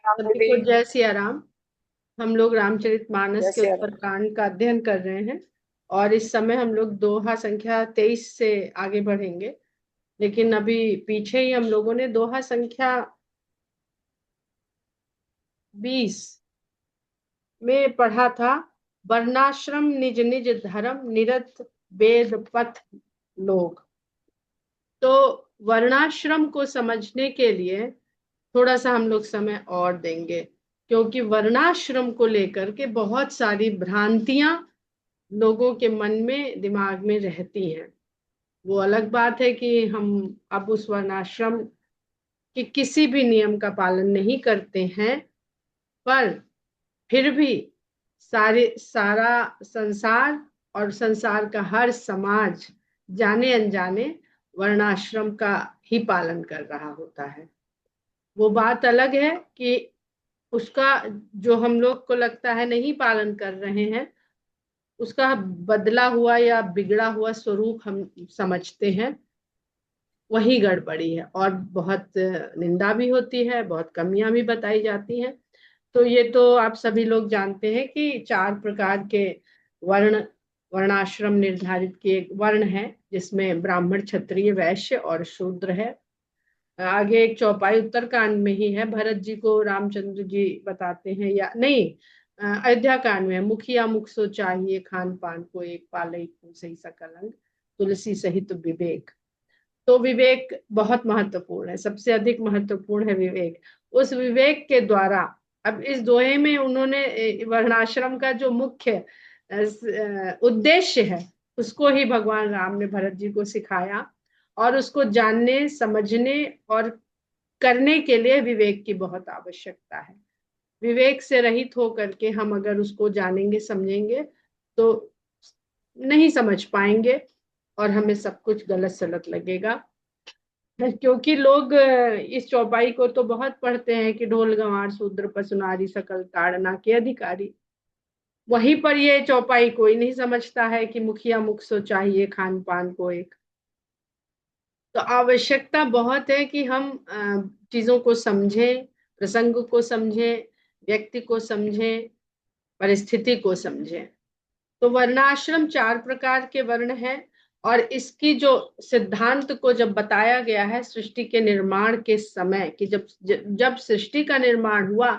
सभी को जय सिया राम। हम लोग रामचरितमानस के जैसे यार। उत्तरकांड का अध्ययन कर रहे हैं और इस समय हम लोग दोहा संख्या 23 से आगे बढ़ेंगे। लेकिन अभी पीछे ही हम लोगों ने दोहा संख्या 20 में पढ़ा था। वर्णाश्रम निज निज धर्म निरत वेद पथ लोग। तो वर्णाश्रम को समझने के लिए थोड़ा सा हम लोग समय और देंगे, क्योंकि वर्णाश्रम को लेकर के बहुत सारी भ्रांतियां लोगों के मन में दिमाग में रहती हैं। वो अलग बात है कि हम अब उस वर्णाश्रम के किसी भी नियम का पालन नहीं करते हैं, पर फिर भी सारा संसार और संसार का हर समाज जाने अनजाने वर्णाश्रम का ही पालन कर रहा होता है। वो बात अलग है कि उसका जो हम लोग को लगता है नहीं पालन कर रहे हैं, उसका बदला हुआ या बिगड़ा हुआ स्वरूप हम समझते हैं, वही गड़बड़ी है। और बहुत निंदा भी होती है, बहुत कमियां भी बताई जाती हैं। तो ये तो आप सभी लोग जानते हैं कि 4 प्रकार के वर्ण वर्णाश्रम निर्धारित किए वर्ण है, जिसमें ब्राह्मण क्षत्रिय वैश्य और शूद्र है। आगे एक चौपाई उत्तरकांड में ही है, भरत जी को रामचंद्र जी बताते हैं, या नहीं, अयोध्या कांड में है, मुखिया मुख सो चाहिए खान पान को एक पालई सही सकल अंग तुलसी सहित विवेक। तो विवेक बहुत महत्वपूर्ण है, सबसे अधिक महत्वपूर्ण है विवेक। उस विवेक के द्वारा अब इस दोहे में उन्होंने वर्णाश्रम का जो मुख्य उद्देश्य है, उसको ही भगवान राम ने भरत जी को सिखाया। और उसको जानने समझने और करने के लिए विवेक की बहुत आवश्यकता है। विवेक से रहित होकर के हम अगर उसको जानेंगे समझेंगे तो नहीं समझ पाएंगे और हमें सब कुछ गलत सलत लगेगा। क्योंकि लोग इस चौपाई को तो बहुत पढ़ते हैं कि ढोल गंवार शूद्र पशु नारी सकल ताड़ना के अधिकारी। वहीं पर ये चौपाई कोई नहीं समझता है कि मुखिया मुख सो चाहिए खान पान को एक। तो आवश्यकता बहुत है कि हम चीजों को समझें, प्रसंग को समझें, व्यक्ति को समझें, परिस्थिति को समझें। तो वर्णाश्रम 4 प्रकार के वर्ण है। और इसकी जो सिद्धांत को जब बताया गया है सृष्टि के निर्माण के समय, कि जब जब सृष्टि का निर्माण हुआ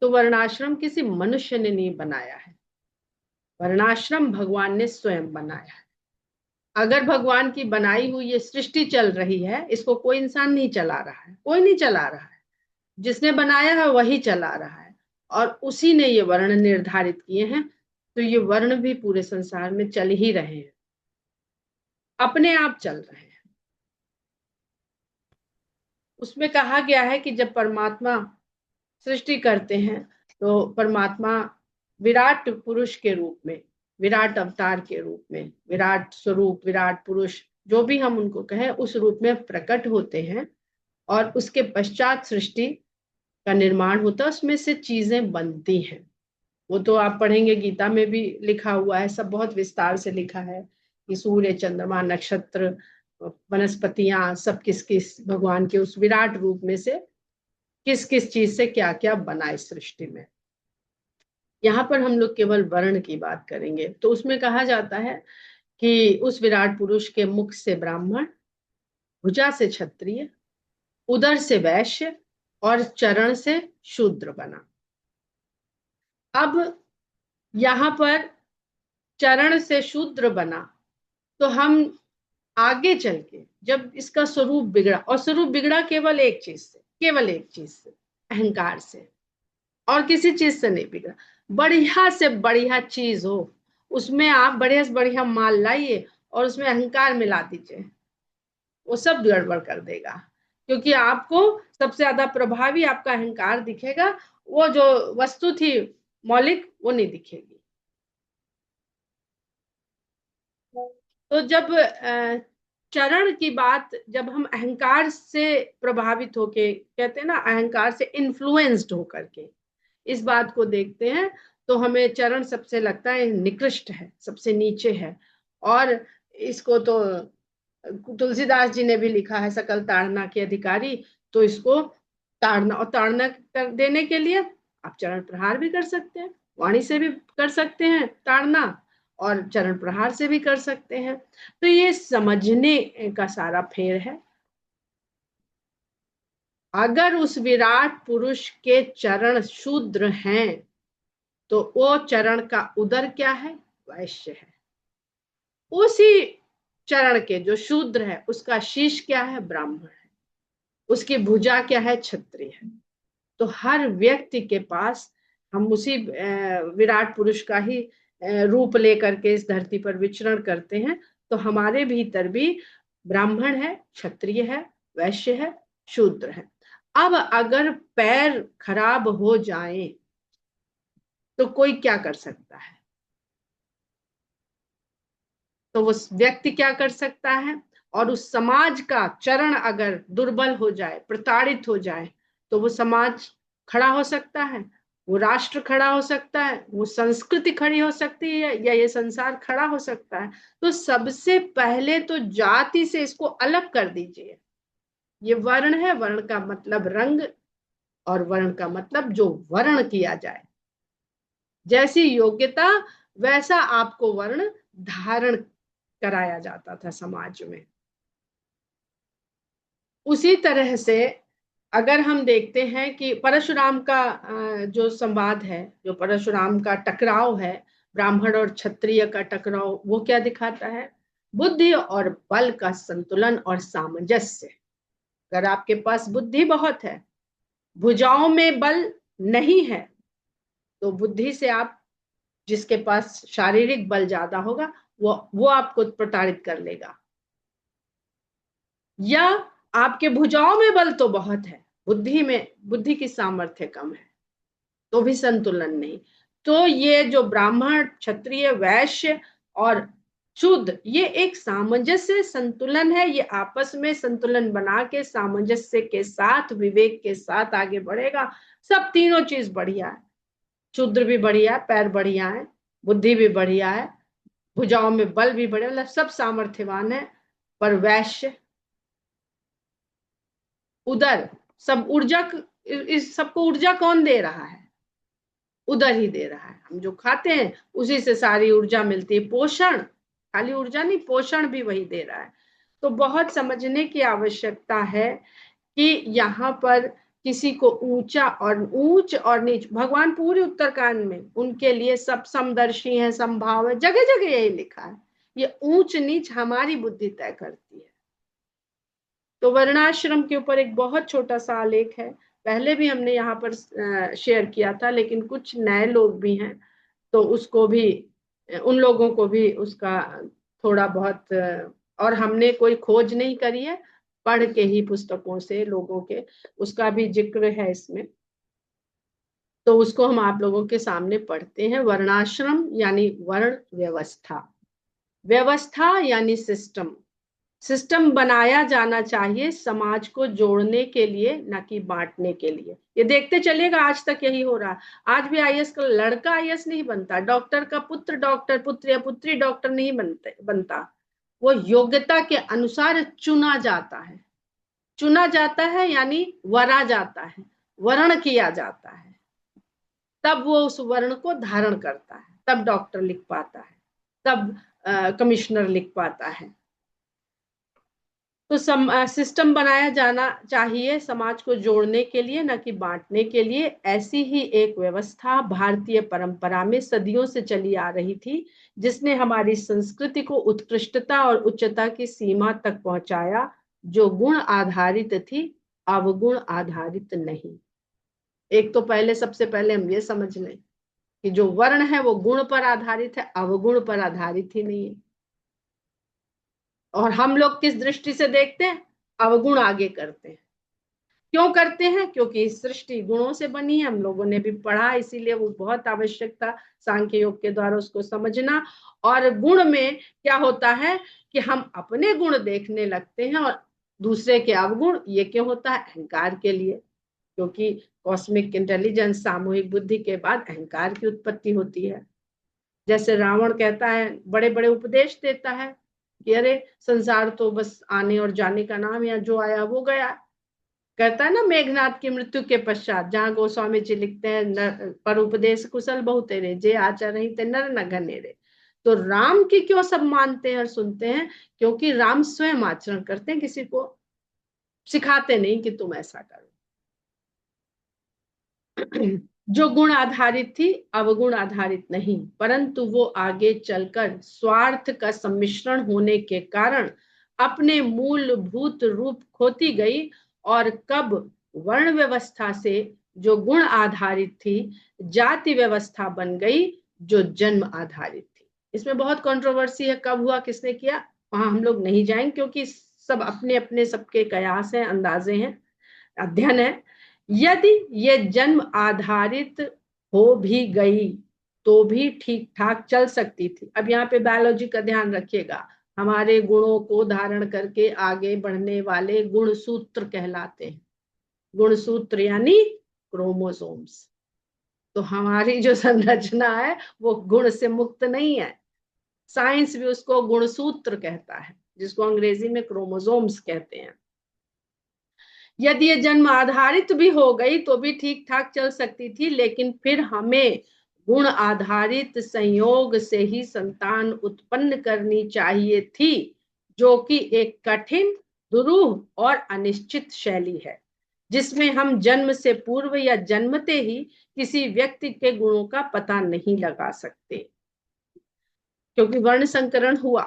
तो वर्णाश्रम किसी मनुष्य ने नहीं बनाया है, वर्णाश्रम भगवान ने स्वयं बनाया है। अगर भगवान की बनाई हुई ये सृष्टि चल रही है, इसको कोई इंसान नहीं चला रहा है, कोई नहीं चला रहा है, जिसने बनाया है वही चला रहा है। और उसी ने ये वर्ण निर्धारित किए हैं। तो ये वर्ण भी पूरे संसार में चल ही रहे हैं, अपने आप चल रहे हैं। उसमें कहा गया है कि जब परमात्मा सृष्टि करते हैं तो परमात्मा विराट पुरुष के रूप में, विराट अवतार के रूप में, विराट स्वरूप, विराट पुरुष, जो भी हम उनको कहें, उस रूप में प्रकट होते हैं। और उसके पश्चात सृष्टि का निर्माण होता है, उसमें से चीजें बनती हैं। वो तो आप पढ़ेंगे, गीता में भी लिखा हुआ है, सब बहुत विस्तार से लिखा है कि सूर्य चंद्रमा नक्षत्र वनस्पतियां सब किस किस भगवान के उस विराट रूप में से किस किस चीज से क्या क्या बना इस सृष्टि में। यहाँ पर हम लोग केवल वर्ण की बात करेंगे। तो उसमें कहा जाता है कि उस विराट पुरुष के मुख से ब्राह्मण, भुजा से क्षत्रिय, उदर से वैश्य और चरण से शूद्र बना। अब यहाँ पर चरण से शूद्र बना, तो हम आगे चल के जब इसका स्वरूप बिगड़ा, और स्वरूप बिगड़ा केवल एक चीज से, केवल एक चीज से, अहंकार से, और किसी चीज से नहीं बिगड़ा। बढ़िया से बढ़िया चीज हो, उसमें आप बढ़िया से बढ़िया माल लाइए और उसमें अहंकार मिला दीजिए, वो सब गड़बड़ कर देगा। क्योंकि आपको सबसे ज्यादा प्रभावी आपका अहंकार दिखेगा, वो जो वस्तु थी मौलिक वो नहीं दिखेगी। तो जब चरण की बात, जब हम अहंकार से प्रभावित होके, कहते हैं ना अहंकार से इन्फ्लुएंस्ड होकर के इस बात को देखते हैं, तो हमें चरण सबसे लगता है निकृष्ट है, सबसे नीचे है। और इसको तो तुलसीदास जी ने भी लिखा है सकल ताड़ना के अधिकारी। तो इसको ताड़ना, और ताड़ना कर देने के लिए आप चरण प्रहार भी कर सकते हैं, वाणी से भी कर सकते हैं ताड़ना, और चरण प्रहार से भी कर सकते हैं। तो ये समझने का सारा फेर है। अगर उस विराट पुरुष के चरण शूद्र हैं तो वो चरण का उदर क्या है? वैश्य है। उसी चरण के जो शूद्र है उसका शीश क्या है? ब्राह्मण है। उसकी भुजा क्या है? क्षत्रिय है। तो हर व्यक्ति के पास, हम उसी विराट पुरुष का ही रूप लेकर के इस धरती पर विचरण करते हैं, तो हमारे भीतर भी ब्राह्मण है, क्षत्रिय है, वैश्य है, शूद्र है। अब अगर पैर खराब हो जाए तो कोई क्या कर सकता है? तो वो व्यक्ति क्या कर सकता है? और उस समाज का चरण अगर दुर्बल हो जाए, प्रताड़ित हो जाए, तो वो समाज खड़ा हो सकता है, वो राष्ट्र खड़ा हो सकता है, वो संस्कृति खड़ी हो सकती है, या ये संसार खड़ा हो सकता है। तो सबसे पहले तो जाति से इसको अलग कर दीजिए। ये वर्ण है, वर्ण का मतलब रंग, और वर्ण का मतलब जो वर्ण किया जाए, जैसी योग्यता वैसा आपको वर्ण धारण कराया जाता था समाज में। उसी तरह से अगर हम देखते हैं कि परशुराम का जो संवाद है, जो परशुराम का टकराव है, ब्राह्मण और क्षत्रिय का टकराव, वो क्या दिखाता है? बुद्धि और बल का संतुलन और सामंजस्य। अगर आपके पास बुद्धि बहुत है, भुजाओं में बल नहीं है, तो बुद्धि से आप, जिसके पास शारीरिक बल ज्यादा होगा, वो आपको प्रताड़ित कर लेगा। या आपके भुजाओं में बल तो बहुत है, बुद्धि की सामर्थ्य कम है, तो भी संतुलन नहीं। तो ये जो ब्राह्मण, क्षत्रिय, वैश्य और शूद्र, ये एक सामंजस्य संतुलन है। ये आपस में संतुलन बना के सामंजस्य के साथ, विवेक के साथ आगे बढ़ेगा। सब तीनों चीज बढ़िया है। शूद्र भी बढ़िया है, पैर बढ़िया है, बुद्धि भी बढ़िया है, भुजाओं में बल भी बढ़िया, मतलब सब सामर्थ्यवान है। पर वैश्य, उदर, सब ऊर्जा, इस सबको ऊर्जा कौन दे रहा है? उदर ही दे रहा है। हम जो खाते हैं उसी से सारी ऊर्जा मिलती है। पोषण, खाली ऊर्जा नहीं, पोषण भी वही दे रहा है। तो बहुत समझने की आवश्यकता है कि यहाँ पर किसी को ऊंचा और ऊंच और नीच, भगवान पूरे उत्तरकांड में उनके लिए सब समदर्शी है, समभाव है, जगह जगह यही लिखा है। ये ऊंच नीच हमारी बुद्धि तय करती है। तो वर्णाश्रम के ऊपर एक बहुत छोटा सा आलेख है, पहले भी हमने यहाँ पर शेयर किया था, लेकिन कुछ नए लोग भी हैं, तो उसको भी, उन लोगों को भी उसका थोड़ा बहुत, और हमने कोई खोज नहीं करी है, पढ़ के ही पुस्तकों से लोगों के, उसका भी जिक्र है इसमें। तो उसको हम आप लोगों के सामने पढ़ते हैं। वर्णाश्रम यानी वर्ण व्यवस्था, व्यवस्था यानी सिस्टम। सिस्टम बनाया जाना चाहिए समाज को जोड़ने के लिए, न कि बांटने के लिए। ये देखते चलिएगा, आज तक यही हो रहा। आज भी आईएएस का लड़का आईएएस नहीं बनता, डॉक्टर का पुत्र डॉक्टर, पुत्र या पुत्री डॉक्टर नहीं बनता। वो योग्यता के अनुसार चुना जाता है। चुना जाता है यानी वरा जाता है, वर्ण किया जाता है, तब वो उस वर्ण को धारण करता है, तब डॉक्टर लिख पाता है, तब कमिश्नर लिख पाता है। तो सिस्टम बनाया जाना चाहिए समाज को जोड़ने के लिए, न कि बांटने के लिए। ऐसी ही एक व्यवस्था भारतीय परंपरा में सदियों से चली आ रही थी, जिसने हमारी संस्कृति को उत्कृष्टता और उच्चता की सीमा तक पहुंचाया, जो गुण आधारित थी, अवगुण आधारित नहीं। एक तो पहले, सबसे पहले हम ये समझ लें कि जो वर्ण है वो गुण पर आधारित है, अवगुण पर आधारित ही नहीं है। और हम लोग किस दृष्टि से देखते हैं? अवगुण आगे करते हैं। क्यों करते हैं? क्योंकि सृष्टि गुणों से बनी है, हम लोगों ने भी पढ़ा, इसीलिए वो बहुत आवश्यक था सांख्य योग के द्वारा उसको समझना। और गुण में क्या होता है कि हम अपने गुण देखने लगते हैं, और दूसरे के अवगुण। ये क्यों होता है? अहंकार के लिए। क्योंकि कॉस्मिक इंटेलिजेंस, सामूहिक बुद्धि के बाद अहंकार की उत्पत्ति होती है। जैसे रावण कहता है, बड़े बड़े उपदेश देता है कि अरे संसार तो बस आने और जाने का नाम है, जो आया वो गया। कहता है ना मेघनाथ की मृत्यु के पश्चात, जहाँ गोस्वामी जी लिखते हैं पर उपदेश कुशल बहु तेरे, जे आचर नहीं ते नर न घनेरे। तो राम की क्यों सब मानते हैं और सुनते हैं? क्योंकि राम स्वयं आचरण करते हैं, किसी को सिखाते नहीं कि तुम ऐसा करो। जो गुण आधारित थी अवगुण आधारित नहीं, परंतु वो आगे चलकर स्वार्थ का सम्मिश्रण होने के कारण अपने मूलभूत रूप खोती गई, और कब वर्ण व्यवस्था से जो गुण आधारित थी जाति व्यवस्था बन गई जो जन्म आधारित थी। इसमें बहुत कंट्रोवर्सी है, कब हुआ, किसने किया, वहां हम लोग नहीं जाएंगे, क्योंकि सब अपने अपने सबके कयास हैं, अंदाजे हैं, अध्ययन है। यदि ये जन्म आधारित हो भी गई तो भी ठीक ठाक चल सकती थी। अब यहाँ पे बायोलॉजी का ध्यान रखिएगा, हमारे गुणों को धारण करके आगे बढ़ने वाले गुणसूत्र कहलाते हैं। गुणसूत्र यानी क्रोमोसोम्स। तो हमारी जो संरचना है वो गुण से मुक्त नहीं है। साइंस भी उसको गुणसूत्र कहता है, जिसको अंग्रेजी में क्रोमोसोम्स कहते हैं। यदि ये जन्म आधारित भी हो गई तो भी ठीक ठाक चल सकती थी, लेकिन फिर हमें गुण आधारित संयोग से ही संतान उत्पन्न करनी चाहिए थी, जो कि एक कठिन, दुरूह और अनिश्चित शैली है, जिसमें हम जन्म से पूर्व या जन्मते ही किसी व्यक्ति के गुणों का पता नहीं लगा सकते। क्योंकि वर्ण संकरण हुआ,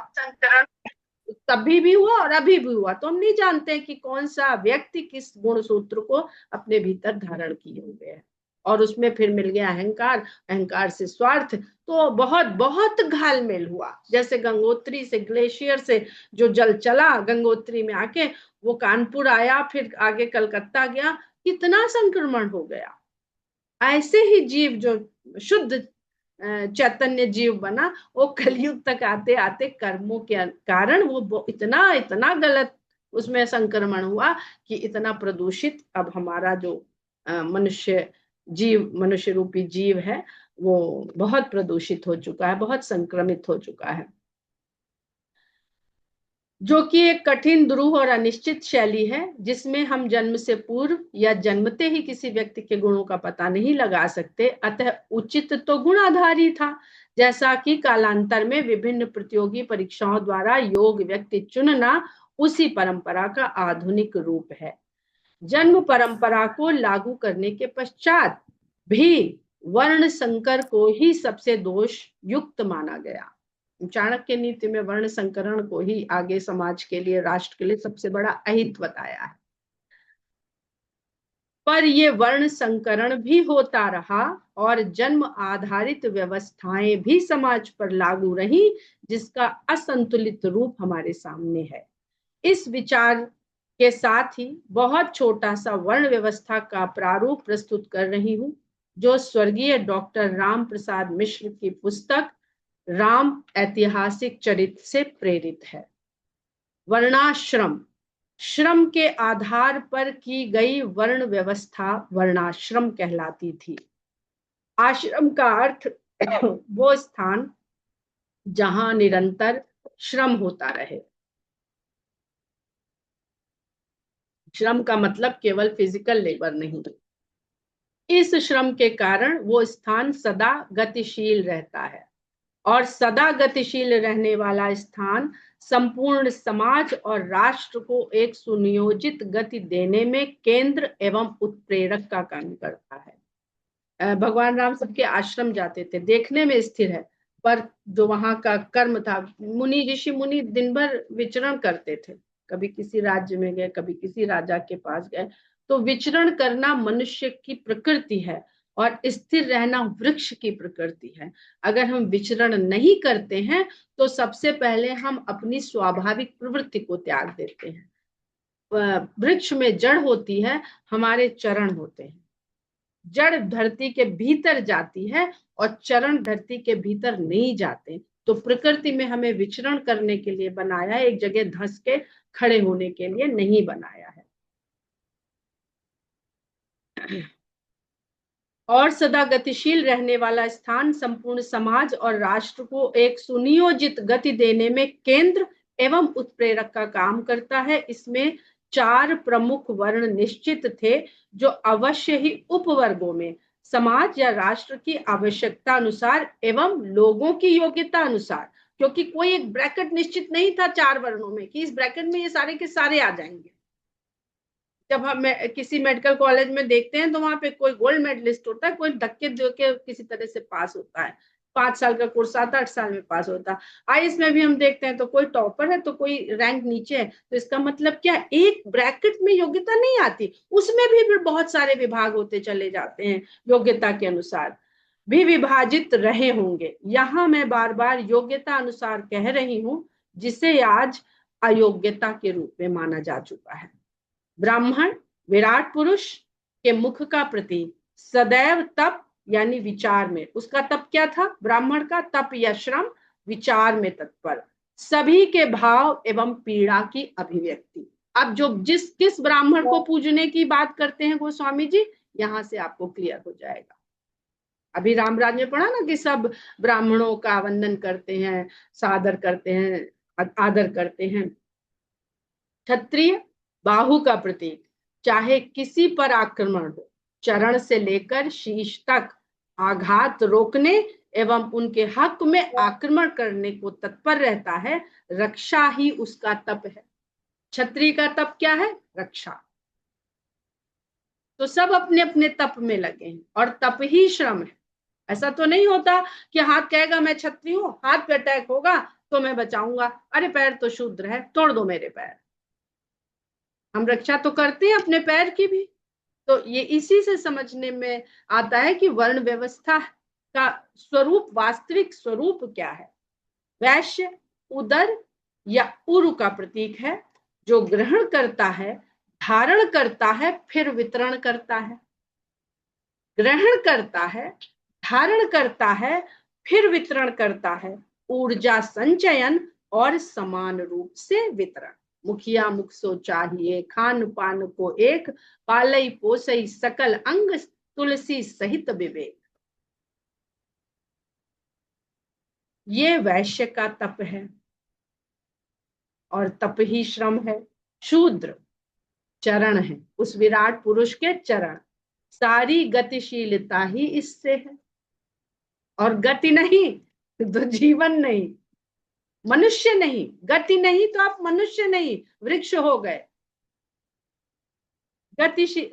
तभी भी हुआ और अभी भी हुआ, तो हम नहीं जानते कि कौन सा व्यक्ति किस गुण सूत्र को अपने भीतर धारण किए हुए है। और उसमें फिर मिल गया अहंकार, अहंकार से स्वार्थ, तो बहुत बहुत घालमेल हुआ। जैसे गंगोत्री से, ग्लेशियर से जो जल चला गंगोत्री में आके, वो कानपुर आया, फिर आगे कलकत्ता गया, कितना संक्रमण हो गया। ऐसे ही जीव जो शुद्ध चैतन्य जीव बना, वो कलयुग तक आते आते कर्मों के कारण वो इतना इतना गलत उसमें संक्रमण हुआ कि इतना प्रदूषित अब हमारा जो मनुष्य जीव, मनुष्य रूपी जीव है, वो बहुत प्रदूषित हो चुका है, बहुत संक्रमित हो चुका है। जो कि एक कठिन, दुरूह और अनिश्चित शैली है, जिसमें हम जन्म से पूर्व या जन्मते ही किसी व्यक्ति के गुणों का पता नहीं लगा सकते। अतः उचित तो गुणाधारी था, जैसा कि कालांतर में विभिन्न प्रतियोगी परीक्षाओं द्वारा योग व्यक्ति चुनना उसी परंपरा का आधुनिक रूप है। जन्म परंपरा को लागू करने के पश्चात भी वर्ण संकर को ही सबसे दोष युक्त माना गया। चाणक्य नीति में वर्ण संकरण को ही आगे समाज के लिए, राष्ट्र के लिए सबसे बड़ा अहित बताया है। पर ये वर्ण संकरण भी होता रहा और जन्म आधारित व्यवस्थाएं भी समाज पर लागू रही, जिसका असंतुलित रूप हमारे सामने है। इस विचार के साथ ही बहुत छोटा सा वर्ण व्यवस्था का प्रारूप प्रस्तुत कर रही हूं, जो स्वर्गीय डॉक्टर राम प्रसाद मिश्र की पुस्तक राम ऐतिहासिक चरित्र से प्रेरित है। वर्णाश्रम, श्रम के आधार पर की गई वर्ण व्यवस्था वर्णाश्रम कहलाती थी। आश्रम का अर्थ वो स्थान जहां निरंतर श्रम होता रहे। श्रम का मतलब केवल फिजिकल लेबर नहीं। इस श्रम के कारण वो स्थान सदा गतिशील रहता है, और सदा गतिशील रहने वाला स्थान संपूर्ण समाज और राष्ट्र को एक सुनियोजित गति देने में केंद्र एवं उत्प्रेरक का काम करता है। भगवान राम सबके आश्रम जाते थे, देखने में स्थिर है, पर जो वहां का कर्म था, मुनि ऋषि मुनि दिन भर विचरण करते थे, कभी किसी राज्य में गए, कभी किसी राजा के पास गए। तो विचरण करना मनुष्य की प्रकृति है और स्थिर रहना वृक्ष की प्रकृति है। अगर हम विचरण नहीं करते हैं तो सबसे पहले हम अपनी स्वाभाविक प्रवृत्ति को त्याग देते हैं। वृक्ष में जड़ होती है, हमारे चरण होते हैं। जड़ धरती के भीतर जाती है और चरण धरती के भीतर नहीं जाते। तो प्रकृति में हमें विचरण करने के लिए बनाया है, एक जगह धंस के खड़े होने के लिए नहीं बनाया है। और सदा गतिशील रहने वाला स्थान संपूर्ण समाज और राष्ट्र को एक सुनियोजित गति देने में केंद्र एवं उत्प्रेरक का काम करता है। इसमें 4 प्रमुख वर्ण निश्चित थे जो अवश्य ही उपवर्गों में समाज या राष्ट्र की आवश्यकता अनुसार एवं लोगों की योग्यता अनुसार, क्योंकि कोई एक ब्रैकेट निश्चित नहीं था 4 वर्णों में कि इस ब्रैकेट में ये सारे के सारे आ जाएंगे। जब हम किसी मेडिकल कॉलेज में देखते हैं तो वहां पे कोई गोल्ड मेडलिस्ट होता है, कोई धक्के दे के किसी तरह से पास होता है, 5 साल का कोर्स आता है, 8 साल में पास होता है। आईएएस में भी हम देखते हैं तो कोई टॉपर है तो कोई रैंक नीचे है, तो इसका मतलब क्या, एक ब्रैकेट में योग्यता नहीं आती, उसमें भी फिर बहुत सारे विभाग होते चले जाते हैं योग्यता के अनुसार भी विभाजित रहे होंगे। यहां मैं बार बार योग्यता अनुसार कह रही हूं, जिसे आज अयोग्यता के रूप में माना जा चुका है। ब्राह्मण विराट पुरुष के मुख का प्रतीक, सदैव तप यानी विचार में, उसका तप क्या था, ब्राह्मण का तप या श्रम, विचार में तत्पर, सभी के भाव एवं पीड़ा की अभिव्यक्ति। अब जो किस ब्राह्मण को पूजने की बात करते हैं गोस्वामी जी, यहां से आपको क्लियर हो जाएगा। अभी रामराज में पढ़ा ना कि सब ब्राह्मणों का वंदन करते हैं, सादर करते हैं, आदर करते हैं। क्षत्रिय बाहु का प्रतीक, चाहे किसी पर आक्रमण हो, चरण से लेकर शीश तक आघात रोकने एवं उनके हक में आक्रमण करने को तत्पर रहता है, रक्षा ही उसका तप है। क्षत्रिय का तप क्या है, रक्षा। तो सब अपने अपने तप में लगे हैं और तप ही श्रम है। ऐसा तो नहीं होता कि हाथ कहेगा मैं क्षत्रिय हूं, हाथ पे अटैक होगा तो मैं बचाऊंगा, अरे पैर तो शूद्र है, तोड़ दो मेरे पैर। हम रक्षा तो करते हैं अपने पैर की भी। तो ये इसी से समझने में आता है कि वर्ण व्यवस्था का स्वरूप, वास्तविक स्वरूप क्या है। वैश्य उदर या उरु का प्रतीक है, जो ग्रहण करता है, धारण करता है, फिर वितरण करता है। ग्रहण करता है, धारण करता है, फिर वितरण करता है, ऊर्जा संचयन और समान रूप से वितरण। मुखिया मुख सो चाहिए, खान पान को एक, पालई पोसई सकल अंग, तुलसी सहित विवेक। ये वैश्य का तप है और तप ही श्रम है। शूद्र चरण है, उस विराट पुरुष के चरण, सारी गतिशीलता ही इससे है। और गति नहीं तो जीवन नहीं, मनुष्य नहीं, गति नहीं तो आप मनुष्य नहीं, वृक्ष हो गए।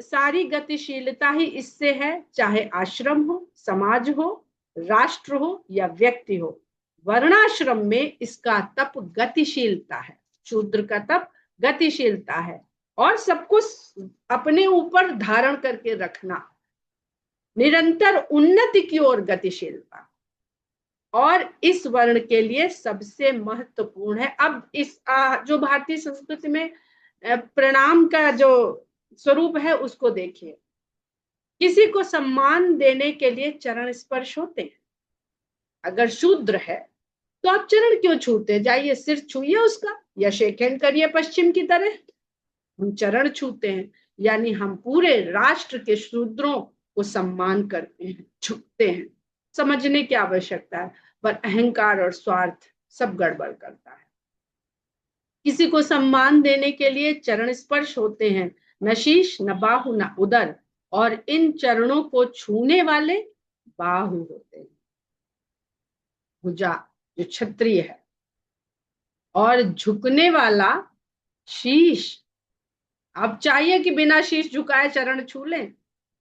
सारी गतिशीलता ही इससे है, चाहे आश्रम हो, समाज हो, राष्ट्र हो या व्यक्ति हो। वर्णाश्रम में इसका तप गतिशीलता है, शूद्र का तप गतिशीलता है और सब कुछ अपने ऊपर धारण करके रखना, निरंतर उन्नति की ओर गतिशीलता। और इस वर्ण के लिए सबसे महत्वपूर्ण है, अब इस जो भारतीय संस्कृति में प्रणाम का जो स्वरूप है उसको देखिए। किसी को सम्मान देने के लिए चरण स्पर्श होते हैं। अगर शूद्र है तो आप चरण क्यों छूते, जाइए सिर छूइए उसका या शेक हैंड करिए पश्चिम की तरह। हम चरण छूते हैं, यानी हम पूरे राष्ट्र के शूद्रों को सम्मान करते हैं, झुकते हैं। समझने की आवश्यकता है, पर अहंकार और स्वार्थ सब गड़बड़ करता है। किसी को सम्मान देने के लिए चरण स्पर्श होते हैं, न शीश न बाहु न उदर, और इन चरणों को छूने वाले बाहु होते हैं, भुजा जो क्षत्रिय है, और झुकने वाला शीश। अब चाहिए कि बिना शीश झुकाए चरण छू लें,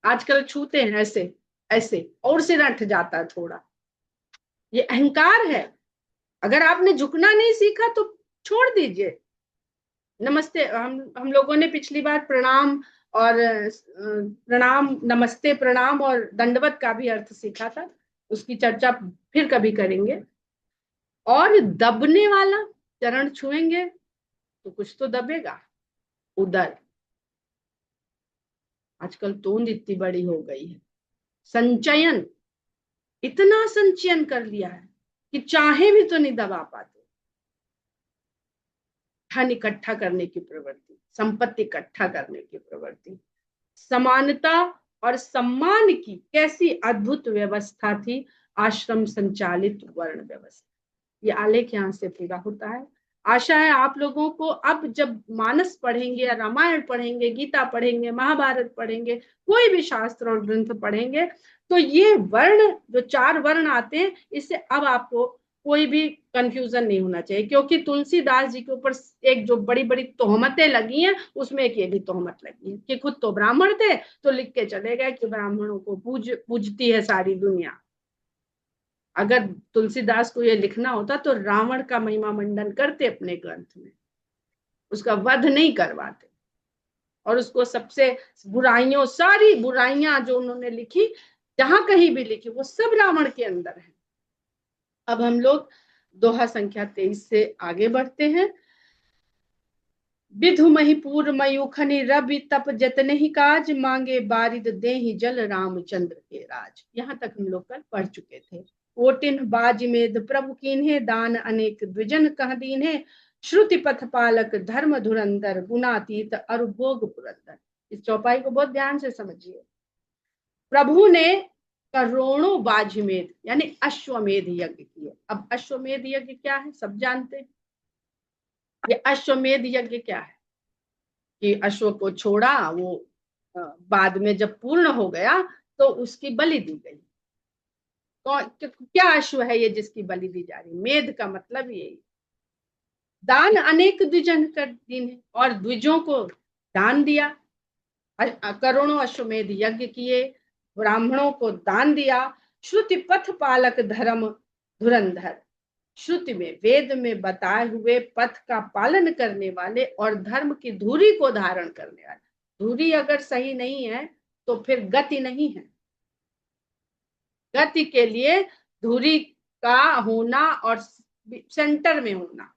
आजकल छूते हैं ऐसे ऐसे और सिर उठ जाता है थोड़ा, ये अहंकार है। अगर आपने झुकना नहीं सीखा तो छोड़ दीजिए। नमस्ते, हम लोगों ने पिछली बार प्रणाम और प्रणाम, नमस्ते प्रणाम और दंडवत का भी अर्थ सीखा था, उसकी चर्चा फिर कभी करेंगे। और दबने वाला, चरण छुएंगे तो कुछ तो दबेगा, उदर। आजकल तोंद इतनी बड़ी हो गई है, संचयन, इतना संचयन कर लिया है कि चाहे भी तो नहीं दबा पाते। धन इकट्ठा करने की प्रवृत्ति, संपत्ति इकट्ठा करने की प्रवृत्ति, समानता और सम्मान की कैसी अद्भुत व्यवस्था थी आश्रम संचालित वर्ण व्यवस्था। ये आलेख यहाँ से पूरा होता है। आशा है आप लोगों को अब जब मानस पढ़ेंगे या रामायण पढ़ेंगे, गीता पढ़ेंगे, महाभारत पढ़ेंगे, कोई भी शास्त्र और ग्रंथ पढ़ेंगे, तो ये वर्ण जो 4 वर्ण आते हैं, इससे अब आपको कोई भी कंफ्यूजन नहीं होना चाहिए। क्योंकि तुलसीदास जी के ऊपर एक जो बड़ी बड़ी तोहमतें लगी हैं, उसमें एक ये भी तोहमत लगी है कि खुद तो ब्राह्मण थे, तो लिख के चले गए कि ब्राह्मणों को पूजती है सारी दुनिया। अगर तुलसीदास को ये लिखना होता तो रावण का महिमा मंडन करते अपने ग्रंथ में, उसका वध नहीं करवाते। और उसको सबसे बुराइयों, सारी बुराइयां जो उन्होंने लिखी, जहां कहीं भी लिखी, वो सब रावण के अंदर है। अब हम लोग दोहा संख्या 23 से आगे बढ़ते हैं। विधु महिपूर मयूखनि रवि तप जतन ही काज, मांगे बारिद देहि जल रामचंद्र के राज। यहाँ तक हम लोग कल पढ़ चुके थे। ओटिन बाज मेद प्रभु कीन्हे, दान अनेक द्विजन कह दीन्हे, श्रुति पथ पालक धर्म धुरंधर, गुणातीत अरु भोग पुरंदर। इस चौपाई को बहुत ध्यान से समझिए। प्रभु ने करोड़ों बाजमेद यानी अश्वमेध यज्ञ किए। अब अश्वमेध यज्ञ क्या है, सब जानते हैं। ये अश्वमेध यज्ञ क्या है कि अश्व को छोड़ा, वो बाद में जब पूर्ण हो गया तो उसकी बलि दी गई। तो क्या अश्व है ये जिसकी बलि दी जा रही? मेध का मतलब यही। दान अनेक द्विजन कर दीन, और द्विजों को दान दिया। करोड़ों अश्वमेध यज्ञ किए, ब्राह्मणों को दान दिया। श्रुति पथ पालक धर्म धुरंधर, श्रुति में वेद में बताए हुए पथ का पालन करने वाले और धर्म की धुरी को धारण करने वाले। धुरी अगर सही नहीं है तो फिर गति नहीं है। गति के लिए धुरी का होना और सेंटर में होना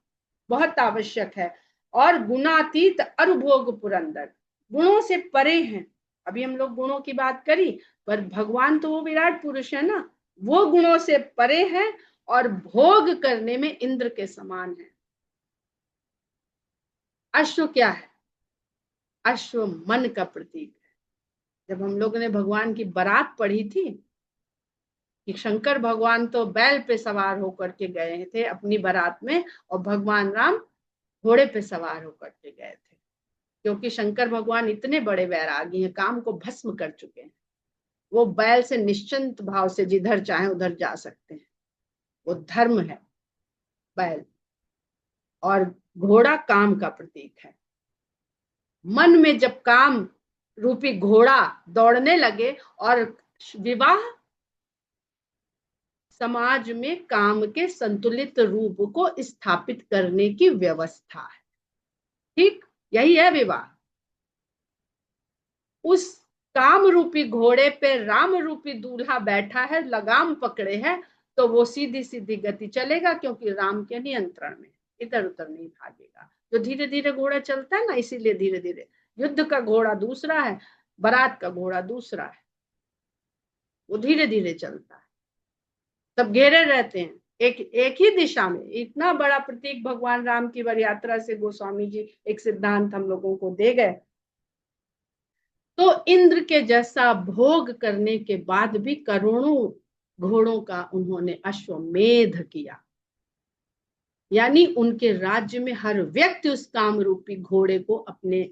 बहुत आवश्यक है। और गुणातीत अरुभोग पुरंदर, गुणों से परे हैं। अभी हम लोग गुणों की बात करी, पर भगवान तो वो विराट पुरुष है ना, वो गुणों से परे है और भोग करने में इंद्र के समान है। अश्व क्या है? अश्व मन का प्रतीक है। जब हम लोगों ने भगवान की बारात पढ़ी थी कि शंकर भगवान तो बैल पे सवार होकर के गए थे अपनी बारात में, और भगवान राम घोड़े पे सवार होकर के गए थे। क्योंकि शंकर भगवान इतने बड़े वैरागी हैं, काम को भस्म कर चुके हैं। वो बैल से निश्चिंत भाव से जिधर चाहे उधर जा सकते हैं। वो धर्म है बैल, और घोड़ा काम का प्रतीक है। मन में जब काम रूपी घोड़ा दौड़ने लगे, और विवाह समाज में काम के संतुलित रूप को स्थापित करने की व्यवस्था है। ठीक, यही है विवाह। उस काम रूपी घोड़े पे राम रूपी दूल्हा बैठा है, लगाम पकड़े है, तो वो सीधी सीधी गति चलेगा, क्योंकि राम के नियंत्रण में, इधर उधर नहीं भागेगा। जो धीरे धीरे घोड़ा चलता है ना, इसीलिए धीरे धीरे। युद्ध का घोड़ा दूसरा है, बारात का घोड़ा दूसरा है, वो धीरे धीरे चलता है। सब घेरे रहते हैं एक ही दिशा में। इतना बड़ा प्रतीक भगवान राम की वर यात्रा से गोस्वामी जी एक सिद्धांत हम लोगों को दे गए। तो इंद्र के जैसा भोग करने के बाद भी करोड़ों घोड़ों का उन्होंने अश्वमेध किया। यानी उनके राज्य में हर व्यक्ति उस काम रूपी घोड़े को अपने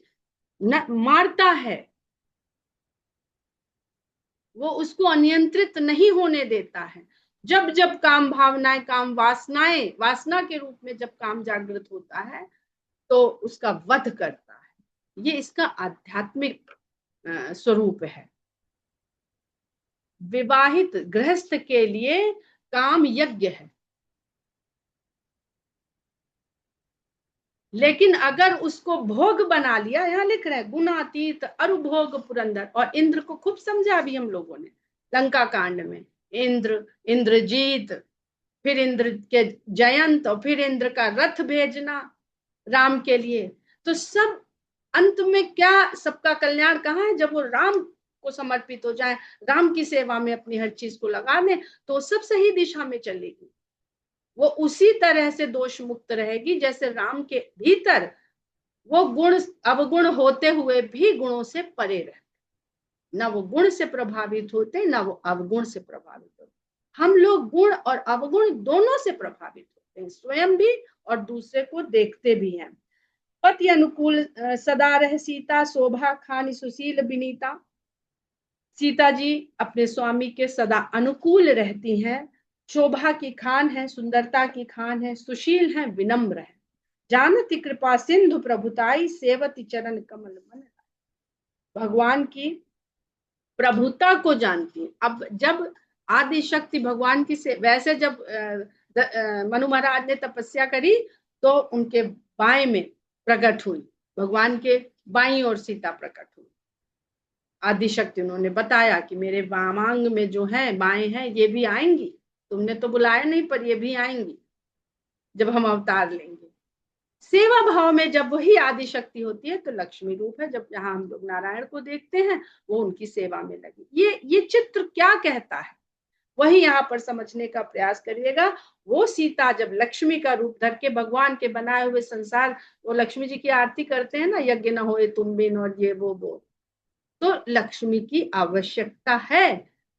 मारता है, वो उसको अनियंत्रित नहीं होने देता है। जब जब काम भावनाएं, काम वासनाएं, वासना के रूप में जब काम जागृत होता है तो उसका वध करता है। ये इसका आध्यात्मिक स्वरूप है। विवाहित गृहस्थ के लिए काम यज्ञ है, लेकिन अगर उसको भोग बना लिया, यहाँ लिख रहे हैं गुणातीत अरुभोग पुरंदर। और इंद्र को खूब समझा भी हम लोगों ने लंका कांड में। इंद्र, इंद्रजीत, फिर इंद्र के जयंत, और फिर इंद्र का रथ भेजना राम के लिए। तो सब अंत में क्या, सबका कल्याण कहाँ है? जब वो राम को समर्पित हो जाए, राम की सेवा में अपनी हर चीज को लगा दें, तो सब सही दिशा में चलेगी। वो उसी तरह से दोष मुक्त रहेगी जैसे राम के भीतर वो गुण अवगुण होते हुए भी गुणों से परे रहते। ना वो गुण से प्रभावित होते, ना वो अवगुण से प्रभावित होते। हम लोग गुण और अवगुण दोनों से प्रभावित होते हैं, स्वयं भी और दूसरे को देखते भी हैं। पति अनुकूल सदा रह सीता, शोभा खानी सुशील विनीता। सीता जी अपने स्वामी के सदा अनुकूल रहती हैं, शोभा की खान है, सुंदरता की खान है, सुशील है, विनम्र है। जानती कृपा सिंधु प्रभुताई, सेवती चरण कमल मन। भगवान की प्रभुता को जानती है। अब जब आदि शक्ति भगवान की से वैसे जब मनु महाराज ने तपस्या करी तो उनके बाएं में प्रकट हुई, भगवान के बाईं ओर सीता प्रकट हुई। आदि शक्ति उन्होंने बताया कि मेरे वामांग में जो है बाएं हैं ये भी आएंगी, तुमने तो बुलाया नहीं पर ये भी आएंगी जब हम अवतार लेंगे। सेवा भाव में जब वही आदि शक्ति होती है तो लक्ष्मी रूप है। जब जहां हम लोग नारायण को देखते हैं वो उनकी सेवा में लगी। ये चित्र क्या कहता है वही यहाँ पर समझने का प्रयास करिएगा। वो सीता जब लक्ष्मी का रूप धर के भगवान के बनाए हुए संसार, वो लक्ष्मी जी की आरती करते हैं ना, यज्ञ न होए तुम बिन और ये वो, तो लक्ष्मी की आवश्यकता है,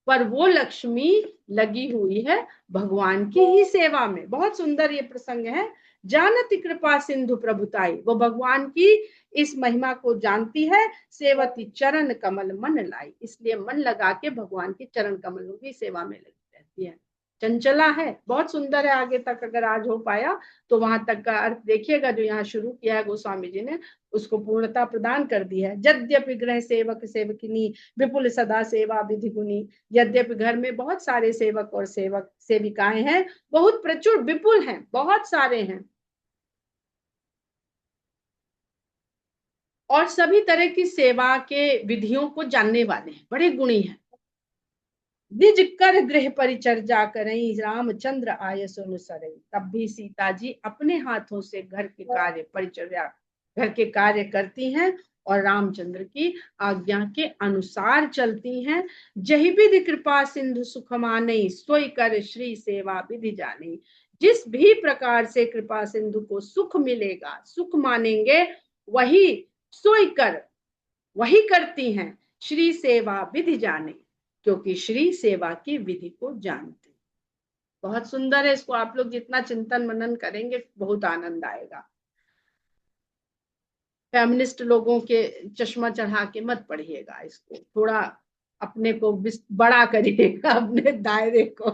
पर वो लक्ष्मी लगी हुई है भगवान की ही सेवा में। बहुत सुंदर ये प्रसंग है। जानती कृपा सिंधु प्रभुताई, वो भगवान की इस महिमा को जानती है। सेवती चरण कमल मन लाई, इसलिए मन लगा के भगवान के चरण कमलों की सेवा में लगी रहती है। चंचला है, बहुत सुंदर है। आगे तक अगर आज हो पाया तो वहां तक का अर्थ देखिएगा, जो यहाँ शुरू किया है गोस्वामी जी ने उसको पूर्णता प्रदान कर दी है। यद्यपि गृह सेवक सेवकिनी, विपुल सदा सेवा विधि गुनी। यद्यपि घर में बहुत सारे सेवक और सेविकाएं हैं, बहुत प्रचुर विपुल हैं, बहुत सारे हैं, और सभी तरह की सेवा के विधियों को जानने वाले हैं, बड़े गुणी हैं। निज कर गृह परिचर्या करई, रामचंद्र आय सुन सरई। तब भी सीता जी अपने हाथों से घर के कार्य परिचर्या, घर के कार्य करती हैं और रामचंद्र की आज्ञा के अनुसार चलती हैं। जही विधि कृपा सिंधु सुख मानई, सोई कर श्री सेवा विधि जानी। जिस भी प्रकार से कृपा सिंधु को सुख मिलेगा, सुख मानेंगे, वही सोई कर, वही करती हैं श्री सेवा विधि जाने, क्योंकि श्री सेवा की विधि को जानते। बहुत सुंदर है। इसको आप लोग जितना चिंतन मनन करेंगे बहुत आनंद आएगा। फेमिनिस्ट लोगों के चश्मा चढ़ा के मत पढ़िएगा इसको, थोड़ा अपने को बड़ा करिएगा, अपने दायरे को।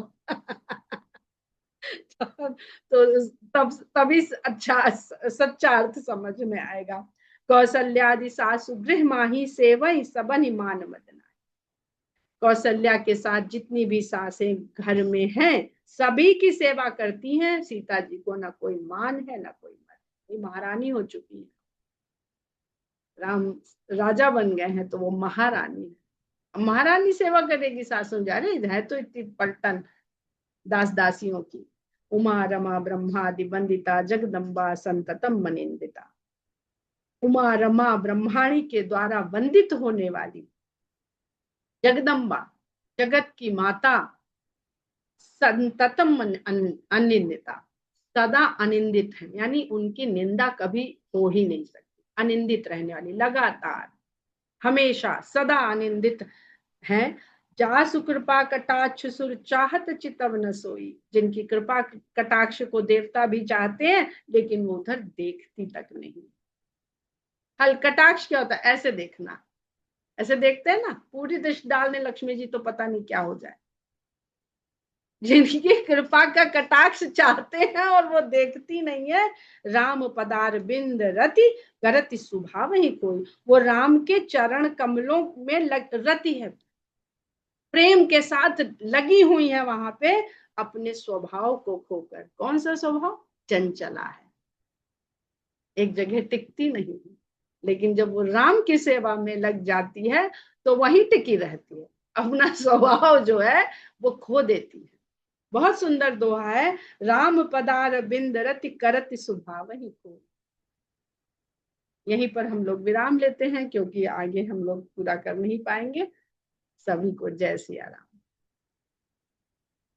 तो तभी अच्छा सच्चा अर्थ समझ में आएगा। कौशल्यादि सासु गृह माही सेवई, सबनि मान मदना। कौशल्या के साथ जितनी भी सासें घर में हैं सभी की सेवा करती हैं। सीता जी को ना कोई मान है ना कोई मत, ये महारानी हो चुकी है। राम राजा बन गए हैं तो वो महारानी है। महारानी सेवा करेगी सासू, जा रहे है तो इतनी पलटन दास दासियों की। उमा रमा ब्रह्मादि वंदिता, जगदम्बा संततम मनिंदिता। उमा रमा ब्रह्माणी के द्वारा वंदित होने वाली जगदम्बा, जगत की माता, संततम अनिंदिता, सदा अनिंदित है, यानी उनकी निंदा कभी हो ही नहीं सकती। अनिंदित रहने वाली, लगातार हमेशा सदा अनिंदित है। जासु कृपा कटाक्ष सुर चाहत चितव न सोई। जिनकी कृपा कटाक्ष को देवता भी चाहते हैं लेकिन वो उधर देखती तक नहीं। हल कटाक्ष क्या होता है? ऐसे देखना, ऐसे देखते हैं ना, पूरी दृष्टि डालने लक्ष्मी जी तो पता नहीं क्या हो जाए। जिनकी कृपा का कटाक्ष चाहते हैं और वो देखती नहीं है। राम पदार बिंद रति, करति स्वभाव ही कोई। वो राम के चरण कमलों में रति है, प्रेम के साथ लगी हुई है वहां पे, अपने स्वभाव को खोकर। कौन सा स्वभाव? चंचला है, एक जगह टिकती नहीं। लेकिन जब वो राम की सेवा में लग जाती है तो वही टिकी रहती है, अपना स्वभाव जो है वो खो देती है। बहुत सुंदर दोहा है, राम पदार बिंद रति, करति स्वभाव ही को। यहीं पर हम लोग विराम लेते हैं क्योंकि आगे हम लोग पूरा कर नहीं पाएंगे। सभी को जय सिया राम।